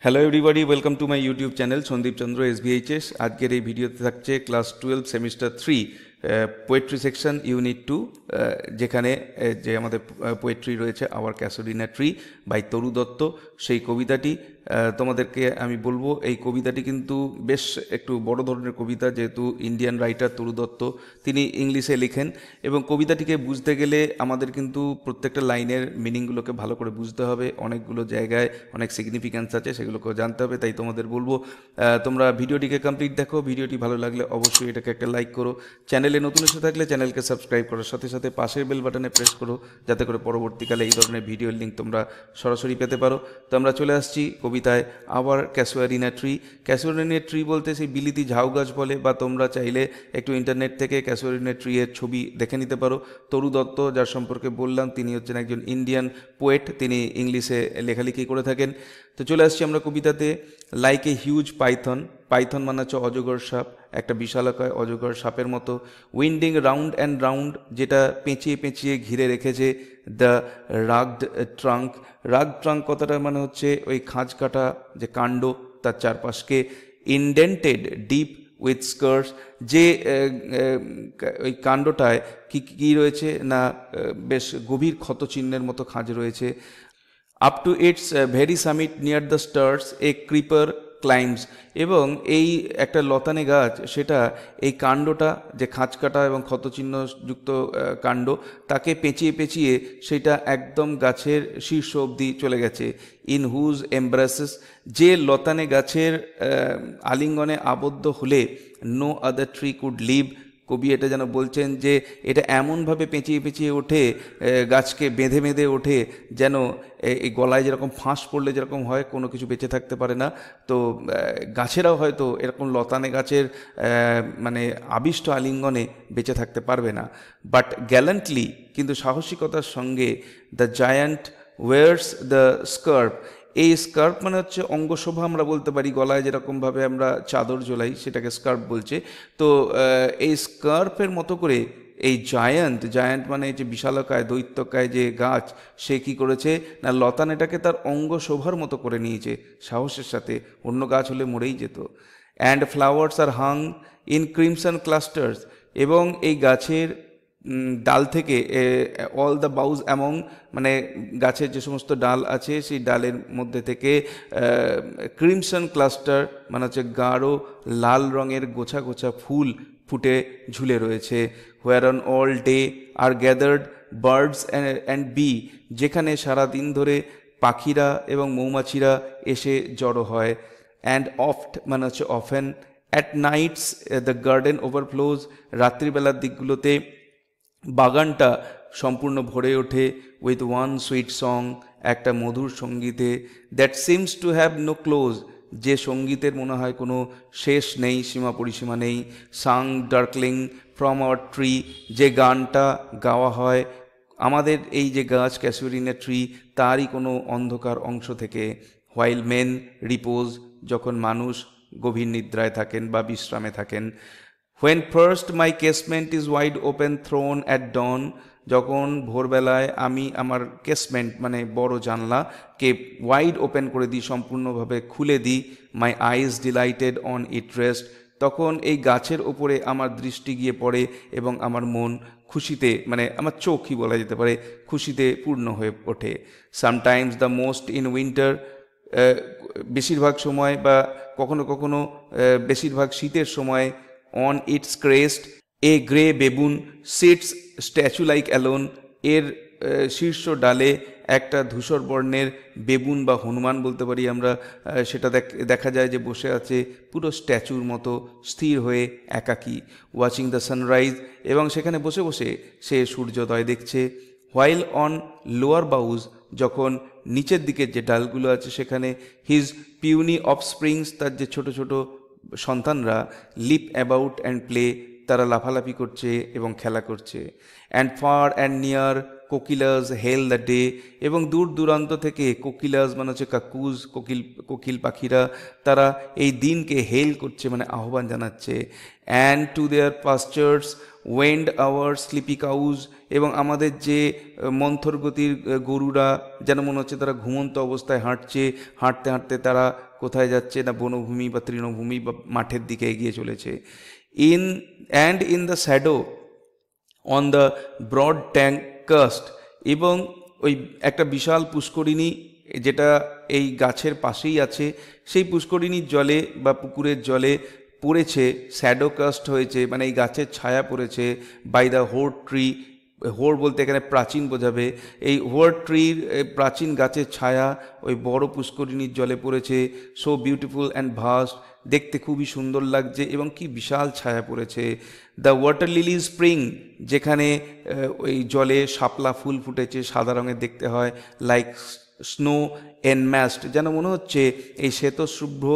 Hello everybody, welcome to my YouTube channel Sandeep Chandra SBHS। আজকের এই ভিডিওতে থাকছে class 12 semester 3 poetry section unit 2, যেখানে যে আমাদের পোয়েট্রি রয়েছে our casuarina tree by Toru Dutt. সেই কবিতাটি তোমাদেরকে আমি বলবো। এই কবিতাটি কিন্তু বেশ একটু বড় ধরনের কবিতা, যেহেতু ইন্ডিয়ান রাইটার তরু দত্ত তিনি ইংলিশে লেখেন, এবং কবিতাটিকে বুঝতে গেলে আমাদের কিন্তু প্রত্যেকটা লাইনের মিনিংগুলোকে ভালো করে বুঝতে হবে। অনেকগুলো জায়গায় অনেক সিগনিফিক্যান্স আছে, সেগুলোকেও জানতে হবে। তাই তোমাদের বলবো তোমরা ভিডিওটিকে কমপ্লিট দেখো। ভিডিওটি ভালো লাগলে অবশ্যই এটাকে একটা লাইক করো। চ্যানেলে নতুন এসে থাকলে চ্যানেলকে সাবস্ক্রাইব করার সাথে সাথে পাশের বেল বাটনে প্রেস করো, যাতে করে পরবর্তীকালে এই ধরনের ভিডিওর লিঙ্ক তোমরা সরাসরি পেতে পারো। তো আমরা চলে আসছি কবিতায় আওয়ার ক্যাসুয়ারিনা ট্রি। ক্যাসুয়ারিনা ট্রি বলতে সেই বিলিতি ঝাউ গাছ বলে, বা তোমরা চাইলে একটু ইন্টারনেট থেকে ক্যাসুয়ারিনা ট্রি এর ছবি দেখে নিতে পারো। তরু দত্ত, যার সম্পর্কে বললাম, তিনি হচ্ছেন একজন ইন্ডিয়ান পোয়েট, তিনি ইংলিশে লেখালেখি করে থাকেন। তো চলে আসছি আমরা কবিতাতে। Like a huge python, python মানে হচ্ছে অজগর সাপ, একটা বিশালকায় অজগর সাপের মতো। উইন্ডিং রাউন্ড অ্যান্ড রাউন্ড, যেটা পেঁচিয়ে পেঁচিয়ে ঘিরে রেখেছে দ্য রাগড ট্রাঙ্ক। রাগ ট্রাঙ্ক কথাটা মানে হচ্ছে ওই খাঁজ কাটা যে কাণ্ড, তার চারপাশকে। ইনডেন্টেড ডিপ উইথ স্কার্স, যে ওই কাণ্ডটায় কি রয়েছে না, বেশ গভীর ক্ষতচিহ্নের মতো খাঁজ রয়েছে। Up to its very summit near the stars a creeper ক্লাইম্বস, এবং এই একটা লতানে গাছ, সেটা এই কাণ্ডটা যে খাঁচকাটা এবং ক্ষতচিহ্নযুক্ত কাণ্ড, তাকে পেঁচিয়ে পেঁচিয়ে সেটা একদম গাছের শীর্ষ অবধি চলে গেছে। ইন হুজ এমব্রাসেস, যে লতানে গাছের আলিঙ্গনে আবদ্ধ হলে no other tree could live. কবি এটা যেন বলছেন যে এটা এমনভাবে পেঁচিয়ে পেঁচিয়ে ওঠে, গাছকে বেঁধে বেঁধে ওঠে, যেন এই গলায় যেরকম ফাঁস পড়লে যেরকম হয়, কোনো কিছু বেঁচে থাকতে পারে না। তো গাছেরাও হয়তো এরকম লতানে গাছের মানে আবিষ্ট আলিঙ্গনে বেঁচে থাকতে পারবে না। বাট গ্যালেন্টলি, কিন্তু সাহসিকতার সঙ্গে, দ্য জায়ান্ট ওয়ার্স দ্য স্কার্প। এই স্কার্প মানে হচ্ছে অঙ্গশোভা, আমরা বলতে পারি, গলায় যেরকমভাবে আমরা চাদর ঝোলাই সেটাকে স্কার্প বলছে। তো এই স্কার্পের মতো করে এই জায়ান্ট মানে যে বিশালকায় দৈত্যকায় যে গাছ, সে কি করেছে না, লতানেটাকে তার অঙ্গশোভার মতো করে নিয়েছে সাহসের সাথে। অন্য গাছ হলে মরেই যেত। And flowers R Hang in crimson clusters, এবং এই গাছের ডাল থেকে, অল দ্য বাউজ অ্যামং, মানে গাছের যে সমস্ত ডাল আছে সেই ডালের মধ্যে থেকে ক্রিমসন ক্লাস্টার মানে হচ্ছে গাঢ় লাল রঙের গোছা গোছা ফুল ফুটে ঝুলে রয়েছে। Where on all day are gathered birds and bee, যেখানে সারা দিন ধরে পাখিরা এবং মৌমাছিরা এসে জড়ো হয়। অ্যান্ড অফট মানে হচ্ছে often. At nights the garden overflows, রাত্রিবেলার দিকগুলোতে বাগানটা সম্পূর্ণ ভরে ওঠে। উইথ ওয়ান সুইট সং, একটা মধুর সঙ্গীতে। That seems to have no close, যে সঙ্গীতের মনে হয় কোনো শেষ নেই, সীমা পরিসীমা নেই। সাং ডার্কলিং ফ্রম আওয়ার ট্রি, যে গানটা গাওয়া হয় আমাদের এই যে গাছ ক্যাসুয়ারিনা ট্রি, তারই কোনো অন্ধকার অংশ থেকে। হোয়াইল মেন রিপোজ, যখন মানুষ গভীর নিদ্রায় থাকেন বা বিশ্রামে থাকেন। When first my casement is wide open thrown at dawn, যখন ভোরবেলায় আমি আমার কেসমেন্ট মানে বড় জানলাকে ওয়াইড ওপেন করে দিই, সম্পূর্ণভাবে খুলে দিই। মাই আইজ ডিলাইটেড অন ইট রেস্ট, তখন এই গাছের ওপরে আমার দৃষ্টি গিয়ে পড়ে এবং আমার মন খুশিতে, মানে আমার চোখই বলা যেতে পারে, খুশিতে পূর্ণ হয়ে ওঠে। Sometimes the most in winter, বেশিরভাগ সময় বা কখনো কখনো বেশিরভাগ শীতের সময়। On it's crest a grey baboon sits statue like alone, এর শীর্ষ ডালে একটা ধূসর বর্ণের বেবুন বা হনুমান বলতে পারি আমরা, সেটা দেখা যায় যে বসে আছে পুরো স্ট্যাচুর মতো স্থির হয়ে একাকী। ওয়াচিং দ্য সানরাইজ, এবং সেখানে বসে বসে সে সূর্যোদয় দেখছে। হোয়াইল অন লোয়ার বাউজ, যখন নিচের দিকের যে ডালগুলো আছে সেখানে। হিজ পিউনি অফস্প্রিংস, তার যে ছোট ছোট সন্তানরা। লিপ অ্যাবাউট অ্যান্ড প্লে, তারা লাফালাফি করছে এবং খেলা করছে। And far and near kokilas hail the day, এবং দূর দূরান্ত থেকে কোকিলাস মানে হচ্ছে কাকুজ, কোকিল পাখিরা, তারা এই দিনকে হেল করছে মানে আহ্বান জানাচ্ছে। And to their pastures wend our sleepy cows, এবং আমাদের যে মন্থর গতির গরুরা যেন মনে হচ্ছে তারা ঘুমন্ত অবস্থায় হাঁটছে, হাঁটতে হাঁটতে তারা কোথায় যাচ্ছে না বনভূমি বা তৃণভূমি বা মাঠের দিকে এগিয়ে চলেছে। In the shadow on the broad tank cast, এবং ওই একটা বিশাল পুষ্করিণী যেটা এই গাছের পাশেই আছে, সেই পুষ্করিণীর জলে বা পুকুরের জলে পড়েছে, শ্যাডো কাস্ট হয়েছে মানে এই গাছের ছায়া পড়েছে, বাই দ্য হোর ট্রি। হোর বলতে এখানে প্রাচীন বোঝাবে, এই হোর ট্রির প্রাচীন গাছের ছায়া ওই বড় পুষ্করিণীর জলে পড়েছে। সো বিউটিফুল অ্যান্ড ভাস্ট, দেখতে খুবই সুন্দর লাগছে এবং কি বিশাল ছায়া পড়েছে। দ্য ওয়াটার লিলি স্প্রিং, যেখানে ওই জলে শাপলা ফুল ফুটেছে, সাদা রঙের দেখতে হয়, লাইক স্নো এনম্যাস্ট, যেন মনে হচ্ছে এই শ্বেতশুভ্র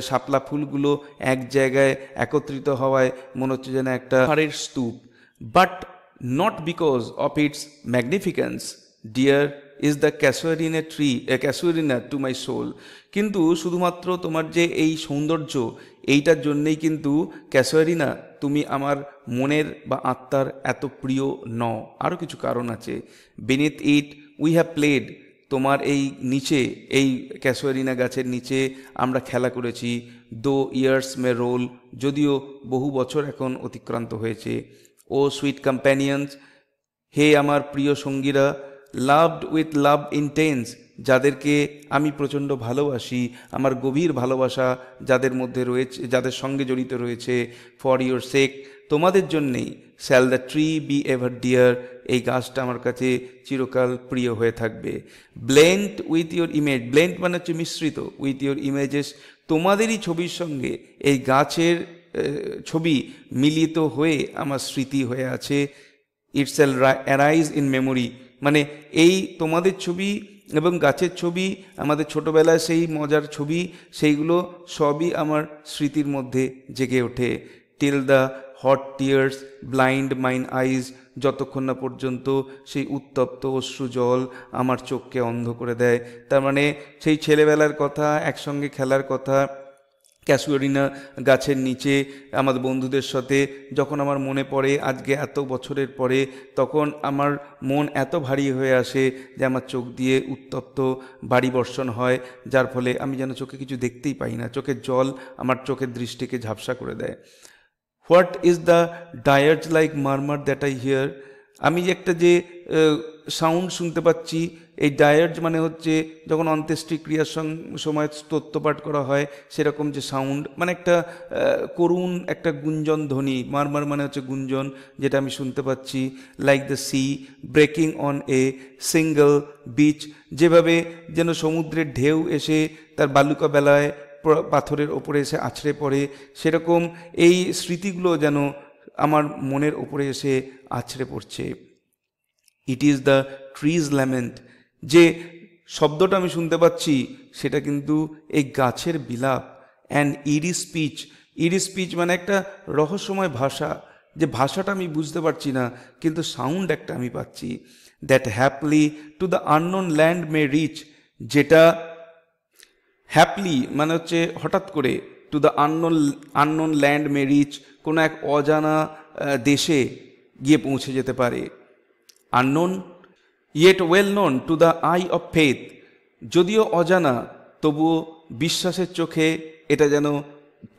শাপলা ফুলগুলো এক জায়গায় একত্রিত হওয়ায় মনে হচ্ছে যেন একটা পাহাড়ের স্তূপ। But not because of its magnificence, dear is the casuarina to my soul. কিন্তু শুধুমাত্র তোমার যে এই সৌন্দর্য, এইটার জন্যেই কিন্তু ক্যাসুয়ারিনা তুমি আমার মনের বা আত্মার এত প্রিয় নও, আরও কিছু কারণ আছে। beneath it we have played, তোমার এই নিচে, এই ক্যাসুয়ারিনা গাছের নিচে আমরা খেলা করেছি। দো ইয়ার্স মে রোল, যদিও বহু বছর এখন অতিক্রান্ত হয়েছে। ও সুইট কম্প্যানিয়ন্স, হে আমার প্রিয় সঙ্গীরা, লাভড উইথ লাভ ইন্টেন্স, যাদেরকে আমি প্রচণ্ড ভালোবাসি, আমার গভীর ভালোবাসা যাদের মধ্যে রয়েছে, যাদের সঙ্গে জড়িত রয়েছে। ফর ইউর সেক, তোমাদের জন্যেই, shall the tree be ever dear, এই গাছটা আমার কাছে চিরকাল প্রিয় হয়ে থাকবে। Blend with your image, blend মানে হচ্ছে মিশ্রিত, উইথ ইউর ইমেজেস, তোমাদেরই ছবির সঙ্গে এই গাছের ছবি মিলিত হয়ে আমার স্মৃতি হয়ে আছে। ইট শ্যাল অ্যারাইজ ইন মেমোরি, মানে এই তোমাদের ছবি এবং গাছের ছবি, আমাদের ছোটোবেলায় সেই মজার ছবি, সেইগুলো সবই আমার স্মৃতির মধ্যে জেগে ওঠে। Till the hot tears blind mine eyes, যতক্ষণ না পর্যন্ত সেই উত্তপ্ত অশ্রু জল আমার চোখকে অন্ধ করে দেয়। তার মানে সেই ছেলেবেলার কথা, একসঙ্গে খেলার কথা, ক্যাসুয়ারিনা গাছের নিচে আমাদের বন্ধুদের সাথে যখন আমার মনে পড়ে আজকে এত বছরের পরে, তখন আমার মন এত ভারী হয়ে আসে যে আমার চোখ দিয়ে উত্তপ্ত বাড়ি বর্ষণ হয়, যার ফলে আমি যেন চোখে কিছু দেখতেই পাই না, চোখের জল আমার চোখের দৃষ্টিকে ঝাপসা করে দেয়। What is the dirge like murmur that I hear, আমি যে একটা যে সাউন্ড শুনতে পাচ্ছি, এই ডায়ার্জ মানে হচ্ছে যখন অন্ত্যেষ্টিক্রিয়ার সময় স্তোত্রপাঠ করা হয় সেরকম যে সাউন্ড, মানে একটা করুণ একটা গুঞ্জন ধ্বনি, মারমার মানে হচ্ছে গুঞ্জন, যেটা আমি শুনতে পাচ্ছি। Like the sea breaking on a single beach, যেভাবে যেন সমুদ্রের ঢেউ এসে তার বালুকা বেলায় পাথরের ওপরে এসে আছড়ে পড়ে, সেরকম এই স্মৃতিগুলো যেন আমার মনের ওপরে এসে আছড়ে পড়ছে। It is the trees lament, যে শব্দটা আমি শুনতে পাচ্ছি সেটা কিন্তু এই গাছের বিলাপ। অ্যান্ড ইরি স্পিচ, ইরি স্পিচ মানে একটা রহস্যময় ভাষা, যে ভাষাটা আমি বুঝতে পারছি না কিন্তু সাউন্ড একটা আমি পাচ্ছি। That haply to the unknown land may reach, যেটা হ্যাপলি মানে হচ্ছে হঠাৎ করে, to the unknown land may reach, কোনো এক অজানা দেশে গিয়ে পৌঁছে যেতে পারে। Unknown yet well known to the eye of faith, যদিও অজানা তবুও বিশ্বাসের চোখে এটা যেন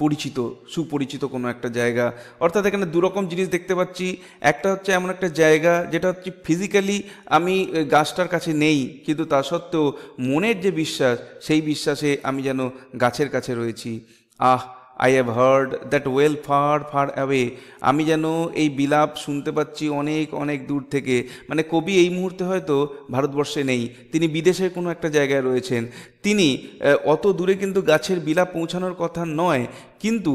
পরিচিত, সুপরিচিত কোনো একটা জায়গা। অর্থাৎ এখানে দুরকম জিনিস দেখতে পাচ্ছি। একটা হচ্ছে এমন একটা জায়গা যেটা হচ্ছে ফিজিক্যালি আমি গাছটার কাছে নেই, কিন্তু তা সত্ত্বেও মনের যে বিশ্বাস, সেই বিশ্বাসে আমি যেন গাছের কাছে রয়েছি। Ah, I have heard that wail far far away, আমি যেন এই বিলাপ শুনতে পাচ্ছি অনেক অনেক দূর থেকে। মানে কবি এই মুহূর্তে হয়তো ভারতবর্ষে নেই, তিনি বিদেশের কোনো একটা জায়গায় রয়েছেন, তিনি অত দূরে কিন্তু গাছের বিলাপ পৌঁছানোর কথা নয়, কিন্তু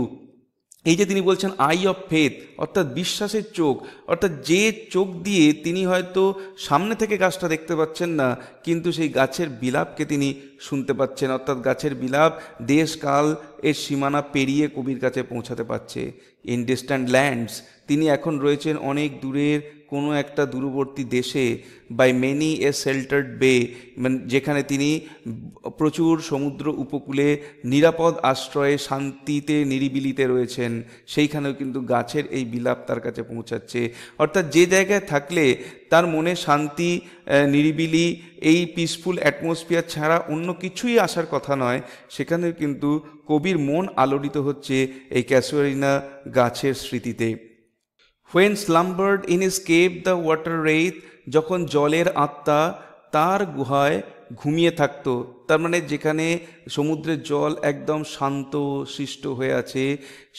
এই যে তিনি বলছেন আই অফ ফেথ, অর্থাৎ বিশ্বাসের চোখ, অর্থাৎ যে চোখ দিয়ে তিনি হয়তো সামনে থেকে গাছটা দেখতে পাচ্ছেন না, কিন্তু সেই গাছের বিলাপকে তিনি শুনতে পাচ্ছেন। অর্থাৎ গাছের বিলাপ দেশ কাল এর সীমানা পেরিয়ে কবির কাছে পৌঁছাতে পারছে। ইন ডিস্ট্যান্ট ল্যান্ডস, তিনি এখন রয়েছেন অনেক দূরের কোনো একটা দূরবর্তী দেশে। বাই মেনি এ শেল্টার্ড বে, মানে যেখানে তিনি প্রচুর সমুদ্র উপকূলে নিরাপদ আশ্রয়ে শান্তিতে নিরিবিলিতে রয়েছেন, সেইখানেও কিন্তু গাছের এই বিলাপ তার কাছে পৌঁছাচ্ছে। অর্থাৎ যে জায়গায় থাকলে তার মনে শান্তি, নিরিবিলি, এই পিসফুল অ্যাটমসফিয়ার ছাড়া অন্য কিছুই আসার কথা নয়, সেখানেও কিন্তু কবির মন আলোড়িত হচ্ছে এই ক্যাসুয়ারিনা গাছের স্মৃতিতে। When slumbered in his cave the water wraith, যখন জলের আত্মা তার গুহায় ঘুমিয়ে থাকতো, তার মানে যেখানে সমুদ্রের জল একদম শান্ত শিষ্ট হয়ে আছে,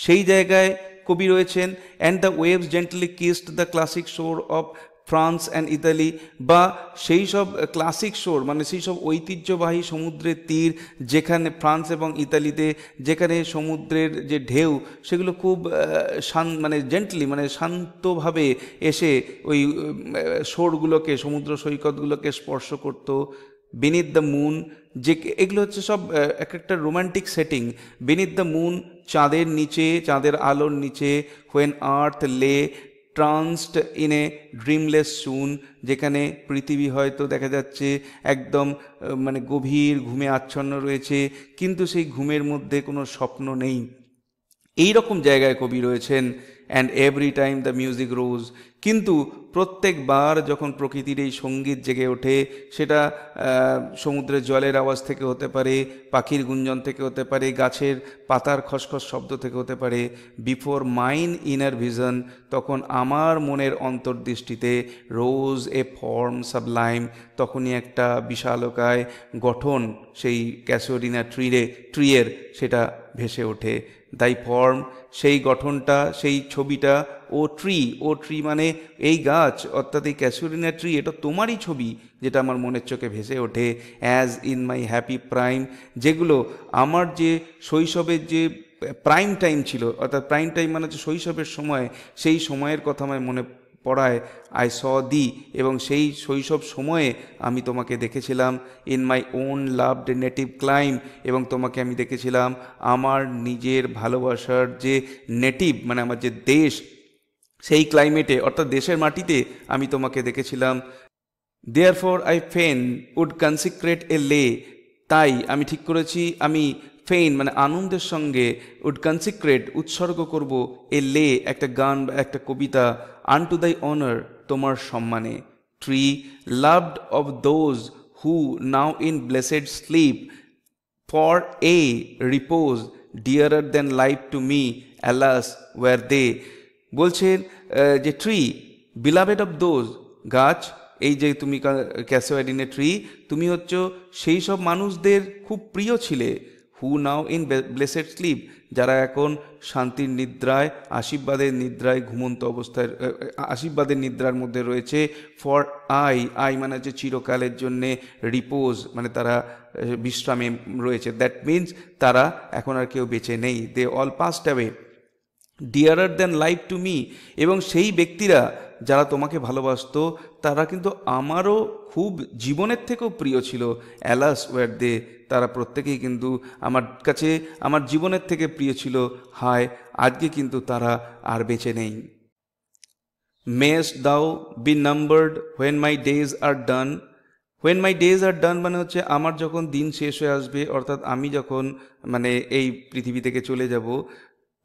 সেই জায়গায় কবি রয়েছেন। And the waves gently kissed the classic শোর অফ ফ্রান্স অ্যান্ড ইতালি, বা সেই সব ক্লাসিক শোর মানে সেই সব ঐতিহ্যবাহী সমুদ্রের তীর যেখানে ফ্রান্স এবং ইতালিতে, যেখানে সমুদ্রের যে ঢেউ সেগুলো খুব মানে জেন্টলি মানে শান্তভাবে এসে ওই শোরগুলোকে, সমুদ্র সৈকতগুলোকে স্পর্শ করত। বিনিথ দ্য মুন, যে এগুলো হচ্ছে সব এক একটা romantic setting. Beneath the moon, চাঁদের নিচে, চাঁদের আলোর নিচে। হোয়েন আর্থ লে ট্রান্সড ইন এ ড্রিমলেস সুন, যেখানে পৃথিবী হয়তো দেখা যাচ্ছে একদম মানে গভীর ঘুমে আচ্ছন্ন রয়েছে, কিন্তু সেই ঘুমের মধ্যে কোনো স্বপ্ন নেই। এই রকম জায়গায় কবি রয়েছেন। And every time the music rose, কিন্তু প্রত্যেকবার যখন প্রকৃতির এই সঙ্গীত জেগে ওঠে, সেটা সমুদ্রের জলের আওয়াজ থেকে হতে পারে, পাখির গুঞ্জন থেকে হতে পারে, গাছের পাতার খসখস শব্দ থেকে হতে পারে। বিফোর মাইন ইনার ভিশন, তখন আমার মনের অন্তর্দৃষ্টিতে রোজ এ ফর্ম সাবলাইম, তখনই একটা বিশালকায় গঠন সেই ক্যাসুয়ারিনা ট্রিয়ের সেটা ভেসে ওঠে। দাই ফর্ম, সেই গঠনটা, সেই ছবিটা। ও ট্রি মানে এই গাছ, অর্থাৎ এই ক্যাসুয়ারিনা ট্রি, এটা তোমারই ছবি যেটা আমার মনের চোখে ভেসে ওঠে। As in my happy prime, যেগুলো আমার যে শৈশবের যে প্রাইম টাইম ছিল, অর্থাৎ প্রাইম টাইম মানে হচ্ছে শৈশবের সময়, সেই সময়ের কথা আমার মনে পড়ায়। আই স দি, এবং সেই শৈশব সময়ে আমি তোমাকে দেখেছিলাম। In my own loved native clime, এবং তোমাকে আমি দেখেছিলাম আমার নিজের ভালোবাসার যে নেটিভ মানে আমার যে দেশ, সেই ক্লাইমেটে, অর্থাৎ দেশের মাটিতে আমি তোমাকে দেখেছিলাম। দেয়ারফর আই ফেন উড কনসিক্রেট এ লে, তাই আমি ঠিক করেছি আমি ফেইন মানে আনন্দের সঙ্গে, উড কনসিক্রেট উৎসর্গ করব, এ লে একটা গান বা একটা কবিতা, আনটু দাই অনার তোমার সম্মানে। Tree loved of those who now in blessed sleep, for a repose dearer than life to me, alas were they. বলছেন যে ট্রি বিলাভেড অফ দোজ, গাছ, এই যে তুমি ক্যাসুয়ারিনা ট্রি, তুমি হচ্ছে সেই সব মানুষদের খুব প্রিয় ছিলে। হু নাও ইন ব্লেসেড স্লিপ, যারা এখন শান্তির নিদ্রায়, আশীর্বাদের নিদ্রায়, ঘুমন্ত অবস্থায়, আশীর্বাদের নিদ্রার মধ্যে রয়েছে। ফর আই মানে হচ্ছে চিরকালের জন্যে, রিপোজ মানে তারা বিশ্রামে রয়েছে। দ্যাট মিনস তারা এখন আর কেউ বেঁচে নেই। They all passed away dearer than life to me, এবং সেই ব্যক্তিরা যারা তোমাকে ভালোবাসতো তারা কিন্তু আমারও খুব জীবনের থেকেও প্রিয় ছিল। অ্যালাস ওয়ার দে, তারা প্রত্যেকেই কিন্তু আমার কাছে আমার জীবনের থেকে প্রিয় ছিল। হায়, আজকে কিন্তু তারা আর বেঁচে নেই। Mayst thou be numbered when my days are done, when my days are done মানে হচ্ছে আমার যখন দিন শেষ হয়ে আসবে, অর্থাৎ আমি যখন মানে এই পৃথিবী থেকে চলে যাব,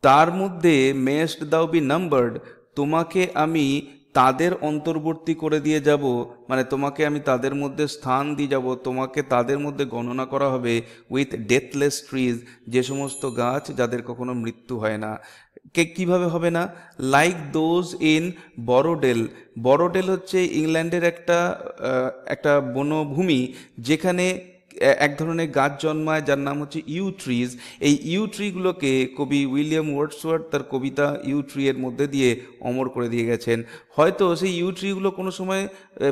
তার মধ্যে মেস্ট দাও বি নাম্বার্ড, তোমাকে আমি তাদের অন্তর্বর্তী করে দিয়ে যাব, মানে তোমাকে আমি তাদের মধ্যে স্থান দিয়ে যাব, তোমাকে তাদের মধ্যে গণনা করা হবে। উইথ ডেথলেস ট্রিজ, যে সমস্ত গাছ যাদের কখনো মৃত্যু হয় না। কিভাবে হবে না? লাইক দোজ ইন বরোডেল, বরোডেল হচ্ছে ইংল্যান্ডের একটা বনভূমি, যেখানে এক ধরনের গাছ জন্মায় যার নাম হচ্ছে ইউ ট্রিজ। এই ইউ ট্রিগুলোকে কবি উইলিয়াম ওয়ার্ডসওয়ার্থ তার কবিতা ইউ ট্রি এর মধ্যে দিয়ে অমর করে দিয়ে গেছেন। হয়তো সেই ইউ ট্রিগুলো কোনো সময়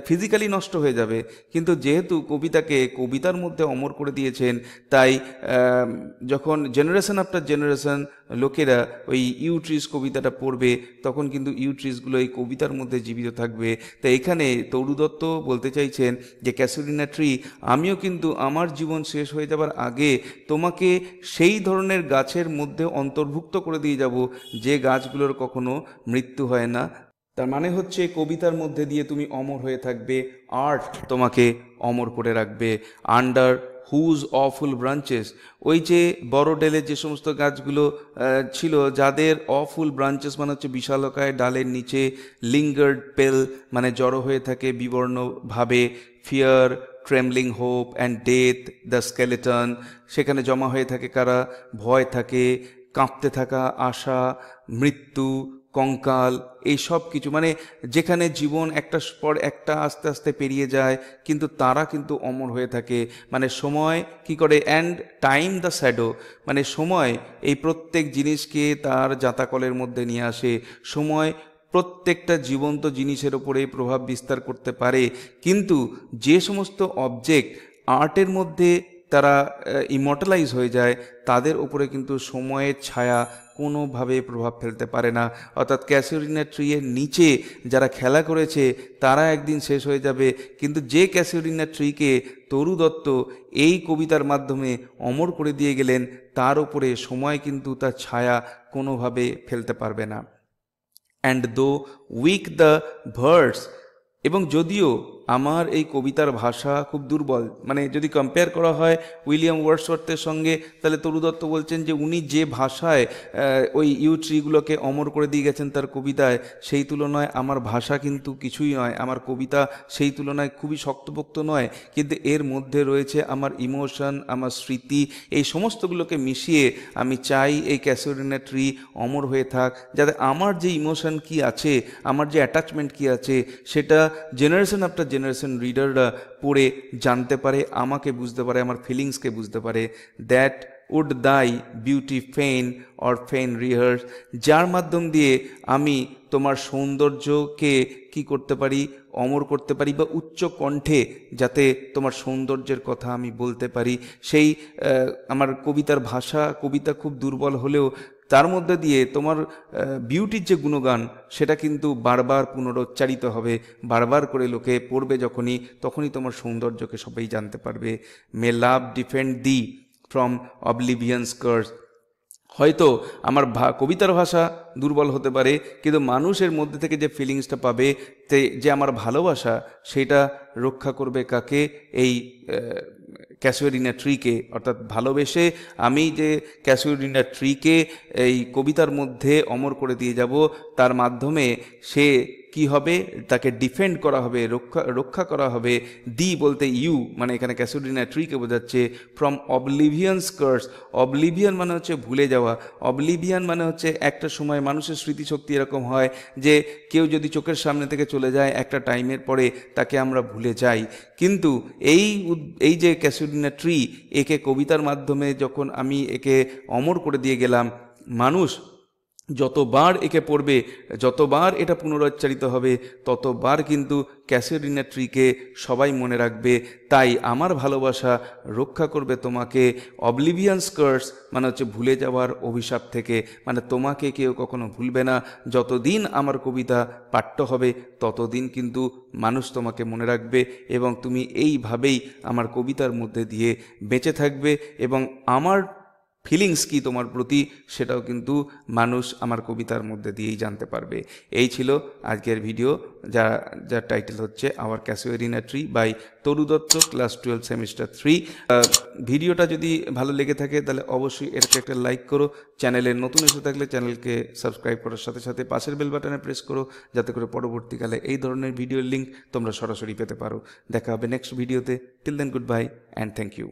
ফিজিক্যালি নষ্ট হয়ে যাবে, কিন্তু যেহেতু কবিতাকে কবিতার মধ্যে অমর করে দিয়েছেন, তাই যখন জেনারেশন আফটার জেনারেশন লোকেরা ওই ইউ ট্রিজ কবিতাটা পড়বে তখন কিন্তু ইউ ট্রিজগুলো এই কবিতার মধ্যে জীবিত থাকবে। তো এখানে তরু দত্ত বলতে চাইছেন যে ক্যাসুলিনা ট্রি, আমিও কিন্তু আমার জীবন শেষ হয়ে যাবার আগে তোমাকে সেই ধরনের গাছের মধ্যে অন্তর্ভুক্ত করে দিয়ে যাব যে গাছগুলোর কখনো মৃত্যু হয় না। তার মানে হচ্ছে কবিতার মধ্যে দিয়ে তুমি অমর হয়ে থাকবে, আর্ট তোমাকে অমর করে রাখবে। আন্ডার হুজ অফুল ব্রাঞ্চেস, ওই যে বড় ডেলের যে সমস্ত গাছগুলো ছিল যাদের অফুল ব্রাঞ্চেস মানে হচ্ছে বিশালকায় ডালের নিচে, লিঙ্গার্ড পেল মানে জড়ো হয়ে থাকে বিবর্ণভাবে, fear trembling hope and death the skeleton, সেখানে জমা হয়ে থাকে কারা, ভয় থাকে, কাঁপতে থাকা আশা, মৃত্যু, কঙ্কাল, এই সব কিছু মানে যেখানে জীবন একটার পর একটা আস্তে আস্তে পেরিয়ে যায় কিন্তু তারা কিন্তু অমর হয়ে থাকে। মানে সময় কি করে, অ্যান্ড টাইম দ্য শ্যাডো, মানে সময় এই প্রত্যেক জিনিসকে তার জাঁতাকলের মধ্যে নিয়ে আসে। সময় প্রত্যেকটা জীবন্ত জিনিসের ওপরে প্রভাব বিস্তার করতে পারে, কিন্তু যে সমস্ত অবজেক্ট আর্টের মধ্যে তারা ইমর্টালাইজ হয়ে যায় তাদের উপরে কিন্তু সময়ের ছায়া কোনোভাবে প্রভাব ফেলতে পারে না। অর্থাৎ ক্যাসিওলিনা ট্রি এর নিচে যারা খেলা করেছে তারা একদিন শেষ হয়ে যাবে, কিন্তু যে ক্যাসিওলিনা ট্রিকে তরু দত্ত এই কবিতার মাধ্যমে অমর করে দিয়ে গেলেন তার উপরে সময় কিন্তু তার ছায়া কোনোভাবে ফেলতে পারবে না। অ্যান্ড দো উইক দ্য বার্ডস, এবং যদিও আমার এই কবিতার ভাষা খুব দুর্বল, মানে যদি কম্পেয়ার করা হয় উইলিয়াম ওয়ার্ডসওয়ার্থের সঙ্গে তাহলে তরু দত্ত বলছেন যে উনি যে ভাষায় ওই ইউ ট্রিগুলোকে অমর করে দিয়ে গেছেন তার কবিতায়, সেই তুলনায় আমার ভাষা কিন্তু কিছুই নয়, আমার কবিতা সেই তুলনায় খুবই শক্তপোক্ত নয়, কিন্তু এর মধ্যে রয়েছে আমার ইমোশন, আমার স্মৃতি, এই সমস্তগুলোকে মিশিয়ে আমি চাই এই ক্যাসিওলিনা ট্রি অমর হয়ে থাক, যাতে আমার যে ইমোশন কি আছে, আমার যে অ্যাটাচমেন্ট কি আছে সেটা জেনারেশন আফটার জেনারেশন রিডাররা পড়ে জানতে পারে, আমাকে বুঝতে পারে, আমার ফিলিংসকে বুঝতে পারে। দ্যাট উড দাই বিউটি ফেইন অর ফেইন রিহার্স, যার মাধ্যম দিয়ে আমি তোমার সৌন্দর্যকে কি করতে পারি, অমর করতে পারি, বা উচ্চ কণ্ঠে যাতে তোমার সৌন্দর্যের কথা আমি বলতে পারি। সেই আমার কবিতার ভাষা, কবিতা খুব দুর্বল হলেও তার মধ্যে দিয়ে তোমার বিউটির যে গুণগান সেটা কিন্তু বারবার পুনরুচ্চারিত হবে, বারবার করে লোকে পড়বে যখনই, তখনই তোমার সৌন্দর্যকে সবাই জানতে পারবে। মে লাভ ডিফেন্ড দি ফ্রম অবলিভিয়ানস কার্স, হয়তো আমার কবিতার ভাষা দুর্বল হতে পারে কিন্তু মানুষের মধ্যে থেকে যে ফিলিংসটা পাবে, যে আমার ভালোবাসা, সেটা রক্ষা করবে কাকে, এই ক্যাসিওলিনা ট্রিকে। অর্থাৎ ভালোবেসে আমি যে ক্যাসিওলিনা ট্রিকে এই কবিতার মধ্যে অমর করে দিয়ে যাব, তার মাধ্যমে সে কি হবে, তাকে ডিফেন্ড করা হবে, রক্ষা করা হবে। দি বলতে ইউ মানে এখানে ক্যাসিওলিনা ট্রিকে বোঝাচ্ছে, ফ্রম অবলিভিয়ানস কার্স, অবলিভিয়ান মানে হচ্ছে ভুলে যাওয়া, অবলিভিয়ান মানে হচ্ছে একটা সময় মানুষের স্মৃতিশক্তি এরকম হয় যে কেউ যদি চোখের সামনে থেকে চলে যায় একটা টাইমের পরে তাকে আমরা ভুলে যাই, কিন্তু এই যে ক্যাসিওলিনা ট্রি, একে কবিতার মাধ্যমে যখন আমি একে অমর করে দিয়ে গেলাম, মানুষ যতবার একে পড়বে, যতবার এটা পুনরুচ্চারিত হবে, ততবার কিন্তু ক্যাসিওলিনা ট্রিকে সবাই মনে রাখবে। তাই আমার ভালোবাসা রক্ষা করবে তোমাকে অবলিভিয়ানস কার্স মানে হচ্ছে ভুলে যাওয়ার অভিশাপ থেকে, মানে তোমাকে কেউ কখনো ভুলবে না। যতদিন আমার কবিতা পাঠ্য হবে ততদিন কিন্তু মানুষ তোমাকে মনে রাখবে এবং তুমি এইভাবেই আমার কবিতার মধ্যে দিয়ে বেঁচে থাকবে, এবং আমার ফিলিংস কি তোমার প্রতি সেটাও কিন্তু মানুষ আমার কবিতার মধ্যে দিয়েই জানতে পারবে। এই ছিল আজকের ভিডিও, যার টাইটেল হচ্ছে our casuarina tree by Toru Dutt, class 12 semester 3। ভিডিওটা যদি ভালো লেগে থাকে তাহলে অবশ্যই এটাকে একটা লাইক করো, চ্যানেলে নতুন এসে থাকলে চ্যানেলকে সাবস্ক্রাইব করার সাথে সাথে পাশের বেল বাটনে প্রেস করো, যাতে করে পরবর্তীকালে এই ধরনের ভিডিওর লিঙ্ক তোমরা সরাসরি পেতে পারো। দেখা হবে নেক্সট ভিডিওতে। Till then good bye and thank you.